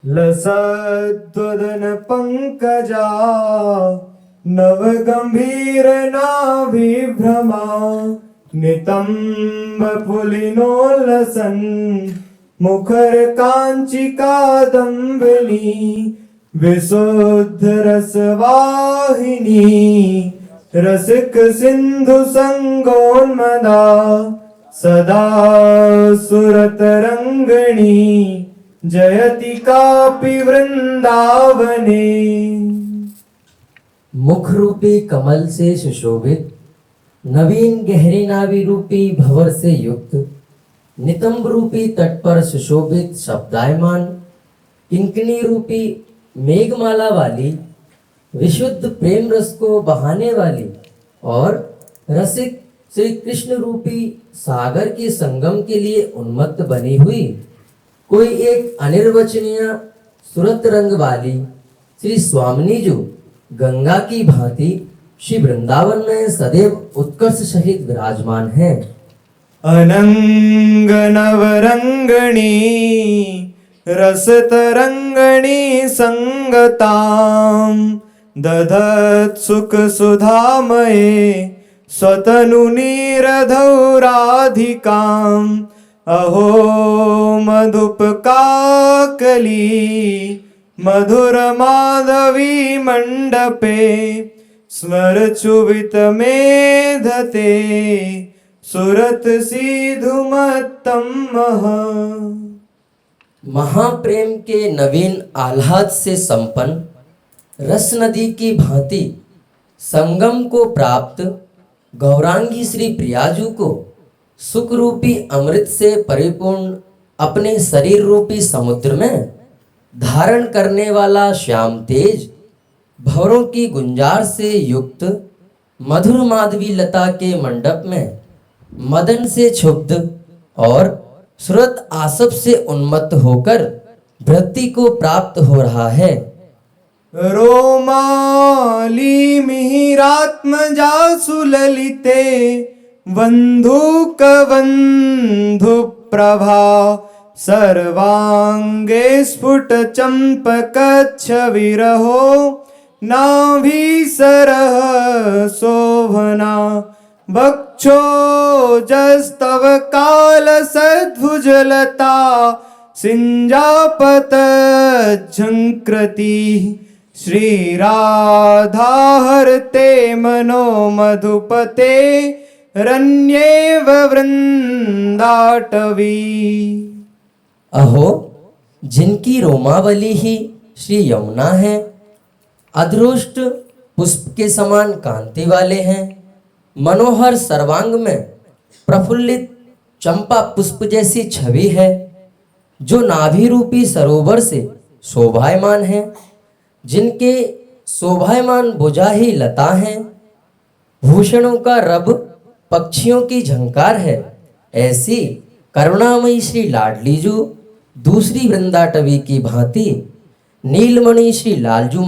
लसद्वदन पंकजा नव गंभीर नाभिभ्रमा नितंब पुलिनोल्लसन मुखर कांची कादंबनी विशुद्ध रसवाहिनी रसिक सिंधु संगोन्मदा सदा सुरत रंगणी जयति कापि वृंदावने। मुख रूपी कमल से सुशोभित, नवीन गहरी नाभि रूपी भंवर से युक्त, नितंब रूपी तट पर सुशोभित शब्दायमान, किंकिणी रूपी मेघमाला वाली, विशुद्ध प्रेम रस को बहाने वाली और रसिक श्री कृष्ण रूपी सागर के संगम के लिए उन्मत्त बनी हुई कोई एक अनिर्वचनीय सुरत रंग वाली श्री स्वामिनी जो गंगा की भांति श्री वृंदावन में सदैव उत्कर्ष सहित विराजमान है। अनंग नवरंगणी रस तरंगणी संगताम दधत सुख सुधामये स्वतनु नीरधौ राधिकाम अहो मधुप काकली मधुर माधवी मंडपे स्मर चुवित मेधते सुरत सीधुमत्तम महाप्रेम के नवीन आह्लाद से संपन्न रस नदी की भांति संगम को प्राप्त गौरांगी श्री प्रियाजू को सुख रूपी अमृत से परिपूर्ण अपने शरीर रूपी समुद्र में धारण करने वाला श्याम तेज भंवरों की गुंजार से युक्त मधुर माधवी लता के मंडप में मदन से क्षुब्ध और सुरत आसव से उन्मत्त होकर वृत्ति को प्राप्त हो रहा है। रोमाली मिहिरात्मजा सुललिते बंधुक बंधु प्रभा सर्वांगे स्फुट चंपकच्छ विरहो नाभिसरः शोभना बक्षो जस्तव काल सद्भुजलता सिंजापत झंकृति श्री राधा हरते मनो मधुपते रण्येव वृंदाटवी। अहो जिनकी रोमावली ही श्री यमुना है, अधरोष्ट पुष्प के समान कांति वाले हैं, मनोहर सर्वांग में प्रफुल्लित चंपा पुष्प जैसी छवि है, जो नाभि रूपी सरोवर से शोभायमान है, जिनके शोभायमान भुजा ही लता हैं, भूषणों का रब पक्षियों की झंकार है, ऐसी करुणामयी श्री लाडलीजू दूसरी वृंदाटवी की भांति नीलमणि श्री लालजू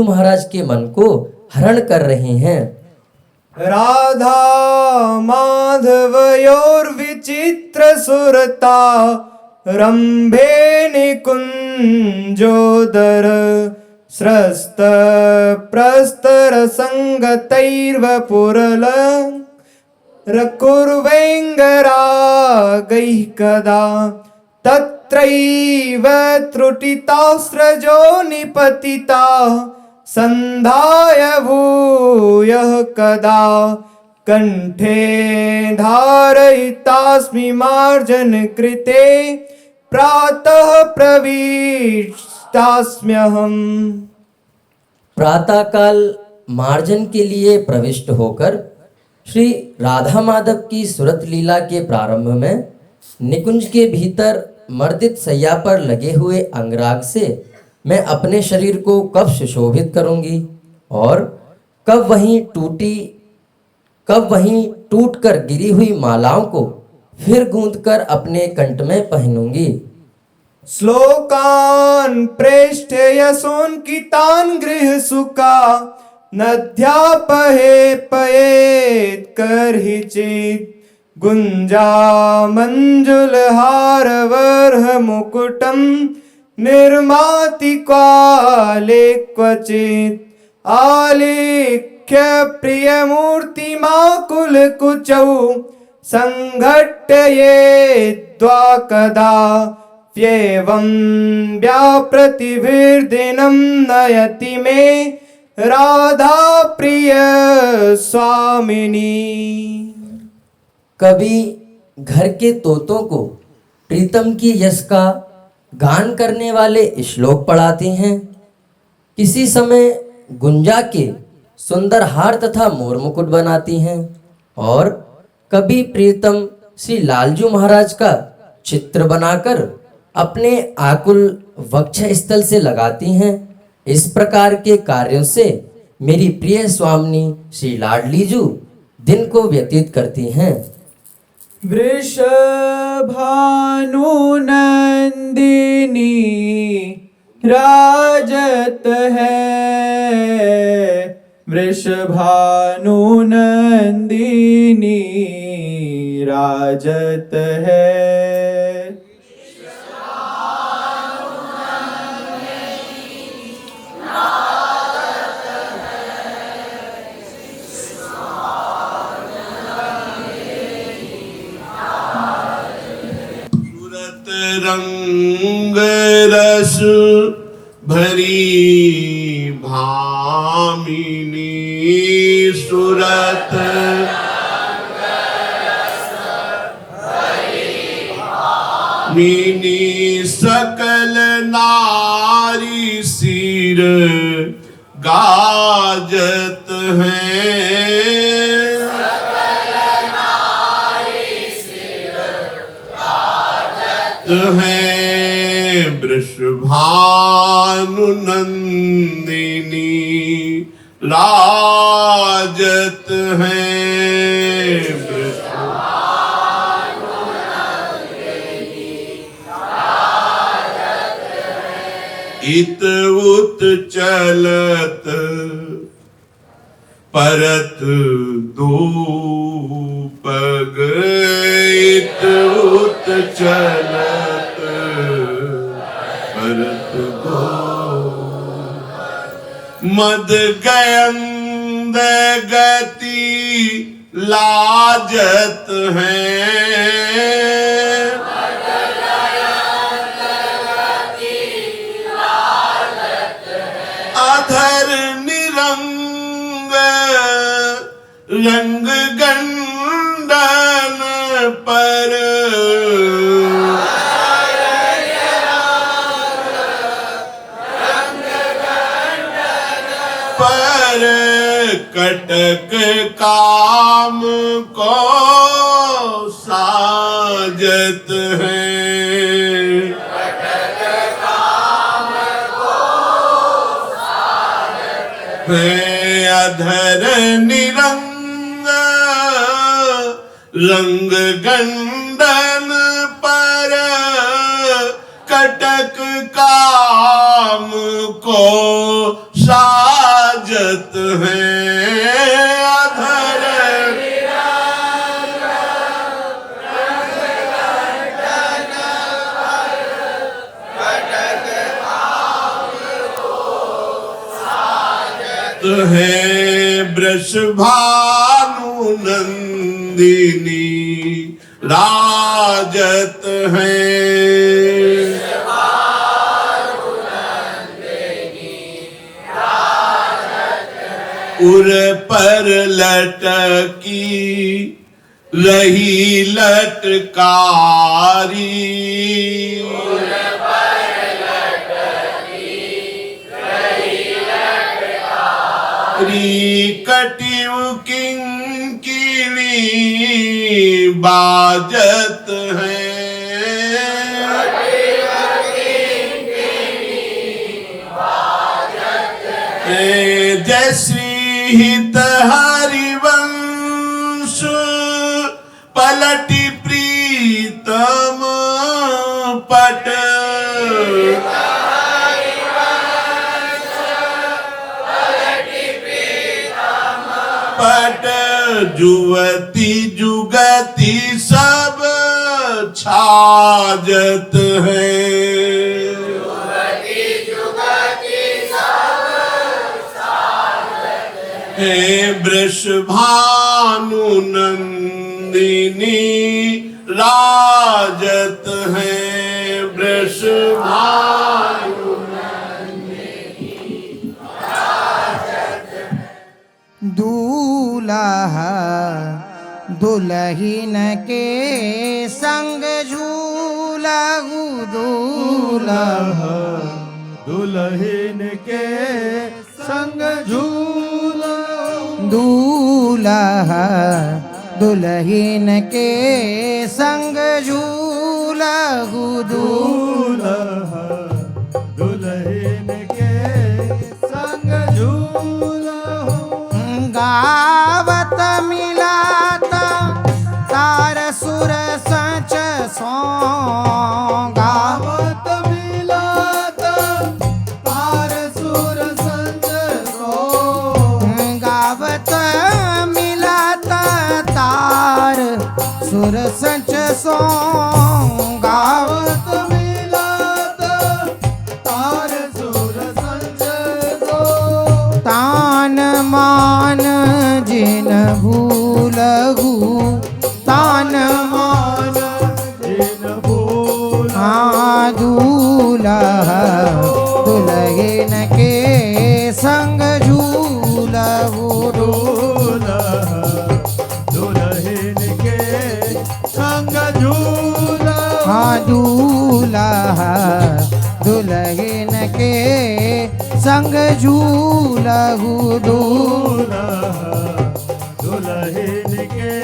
महाराज के मन को हरण कर रहे हैं। राधा माधवयोर विचित्र सुरता रंभे निकुंजोदर स्रस्त प्रस्तर संगतैर्वपुरल रकुर्वेंगरागैः कदा तत्रैव त्रुटितास्रजो निपतिता संधाय भूयः कदा कंठे धारयितास्मि मार्जन कृते प्रातः प्रविष्टास्म्यहम्। प्रातःकाल मार्जन के लिए प्रविष्ट होकर श्री राधा माधव की सुरत लीला के प्रारंभ में निकुंज के भीतर मर्दित सैया पर लगे हुए अंगराग से मैं अपने शरीर को कब सुशोभित करूंगी और कब वहीं टूटकर गिरी हुई मालाओं को फिर गूंथकर अपने कंठ में पहनूंगी। श्लोकान प्रेष्ठ यशोन्कितान गृह सुका नध्यापहे पयेत करहि चेत् गुञ्जामञ्जुलहारवर्ह मुकुटं निर्माति क्वाले क्वचित् आलेख्य प्रियमूर्तिमाकुलकुचौ सङ्घट्य ये द्वाकदा प्येवं व्याप्रतिभिर्दिनं नयति मे राधा प्रिय स्वामिनी। कभी घर के तोतों को प्रीतम की यश का गान करने वाले श्लोक पढ़ाते हैं। किसी समय गुंजा के सुंदर हार तथा मोर मुकुट बनाती हैं और कभी प्रीतम श्री लालजू महाराज का चित्र बनाकर अपने आकुल वक्ष स्थल से लगाती हैं। इस प्रकार के कार्यों से मेरी प्रिय स्वामिनी श्री लाडलीजू दिन को व्यतीत करती हैं। वृषभानुनंदिनी राजत है, वृषभानुनंदिनी राजत है। रंग रस भरी भामिनी सुरत मिनी सकल नारी सिर गाजत है। वृषभानुनंदिनी राजत है। इत उत चलत परत दो पग, इत उत चलत परत दो मद गयंद गति लाजत है। अधर निरंग रंग गंडन पर, पर कटक काम को साजत है। अधर निरंग रंग गंडन पर, कटक काम को साजत है। अधर निरंग रंग गंडन पर, कटक काम को साजत है। वृषभानुनंदिनी राजत है। उर पर लटकी रही लटकारी, कटियु किंकिणी बाजत है। जय श्री हित हरिवंश पलटी प्रीतम पट, पट जुवती जुगती सब छाजत है। हे वृषभानु नंदिनी राजत है। वृषभानु दूल्हा दुल्हन के संग झूलहु दूल्हा दुल्हन के संग झूला दूल्हा दुल्हन के संग झूलहु दूल्हा दुल्हन के संग झूला गावत मिलाता तार सुर सच सौंगा गावत मिलाता तार सुर संग सो गावत मिलाता तार सुर सच सौंगा गावत मिलाता तार सुर संग सो तान मान जिन भूलहु तान मान जिन भूल दूल्हा दुल्हन के संग झूलहु दुल्हन के संग झूला दूल्हा दुल्हन के संग झूलहु दुल्हन के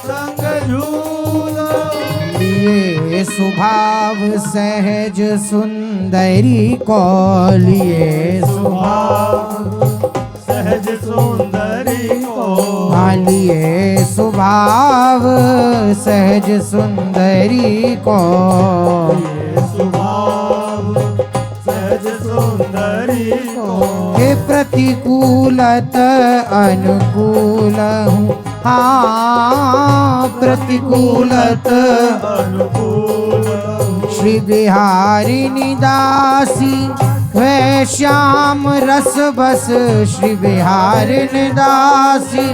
संग झूला लिए स्वभाव सहज सुंदरी कौलिए स्वभाव सहज सुंदरी को लिए स्वभाव सहज सुंदरी को स्वभाव सहज सुंदरी को हे प्रतिकूलत अनुकूल हूँ हाँ प्रतिकूलत अनुकूल श्री बिहारिणी दासी वे श्याम रस बस श्री बिहारिणी दासी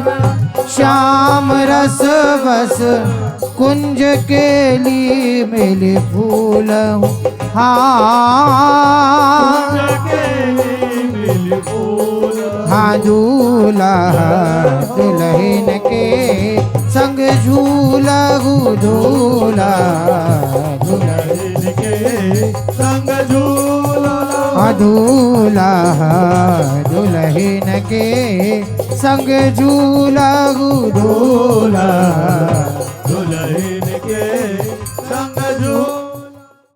श्याम रस बस कुंज के लिए मिले फूल हूँ हाँ हाँ दूल्हा दुल्हन के संग झूलहु दूल्हा दुल्हन के संग झूला दूल्हा दुल्हन के संग झूलहु दूल्हा